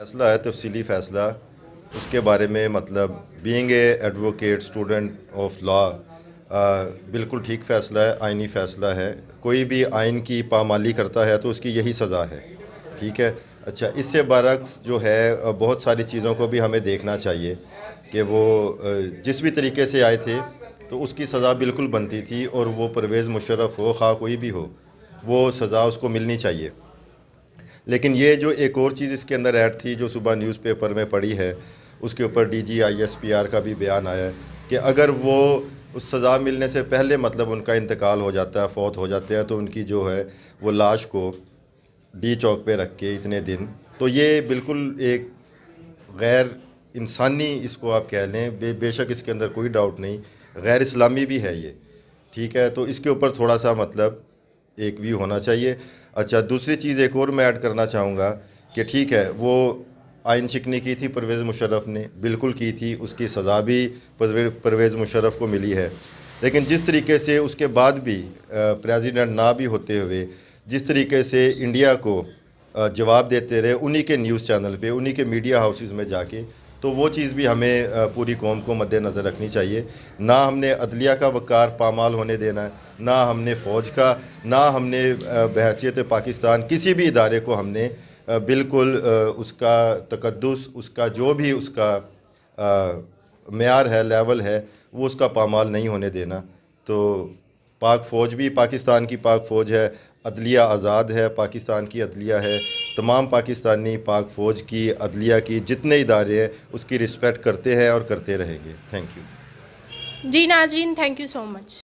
फैसला है तफसीली फैसला उसके बारे में मतलब being a advocate student of law बिल्कुल ठीक फैसला है, आइनी फैसला है। कोई भी आइन की पामाली करता है तो उसकी यही सज़ा है, ठीक है। अच्छा, इससे बरक्स जो है बहुत सारी चीज़ों को भी हमें देखना चाहिए कि वो जिस भी तरीके से आए थे तो उसकी सज़ा बिल्कुल बनती थी, और वो परवेज़ मुशर्रफ हो खा कोई भी हो, वो सज़ा उसको मिलनी चाहिए। लेकिन ये जो एक और चीज़ इसके अंदर ऐड थी जो सुबह न्यूज़पेपर में पड़ी है, उसके ऊपर डीजी आईएसपीआर का भी बयान आया है कि अगर वो उस सज़ा मिलने से पहले मतलब उनका इंतकाल हो जाता है, फौत हो जाते हैं, तो उनकी जो है वो लाश को डी चौक पे रख के इतने दिन, तो ये बिल्कुल एक गैर इंसानी इसको आप कह लें, बेशक इसके अंदर कोई डाउट नहीं, गैर इस्लामी भी है ये, ठीक है। तो इसके ऊपर थोड़ा सा मतलब एक व्यू होना चाहिए। अच्छा, दूसरी चीज़ एक और मैं ऐड करना चाहूँगा कि ठीक है, वो आइन शिकनी की थी परवेज़ मुशर्रफ ने, बिल्कुल की थी, उसकी सज़ा भी परवेज़ मुशर्रफ को मिली है। लेकिन जिस तरीके से उसके बाद भी प्रेसिडेंट ना भी होते हुए जिस तरीके से इंडिया को जवाब देते रहे उन्हीं के न्यूज़ चैनल पे, उन्हीं के मीडिया हाउसेस में जाके, तो वो चीज़ भी हमें पूरी कौम को मद्देनज़र रखनी चाहिए। ना हमने अदलिया का वक़ार पामाल होने देना है, ना हमने फ़ौज का, ना हमने बहैसियत पाकिस्तान किसी भी इदारे को हमने बिल्कुल उसका तकद्दुस, उसका जो भी उसका मेयार है, लेवल है, वो उसका पामाल नहीं होने देना। तो पाक फ़ौज भी पाकिस्तान की पाक फ़ौज है, अदलिया आज़ाद है, पाकिस्तान की अदलिया है। तमाम पाकिस्तानी पाक फ़ौज की, अदलिया की जितने इदारे हैं उसकी रिस्पेक्ट करते हैं और करते रहेंगे। Thank you. जी नाज़रीन, थैंक यू सो मच।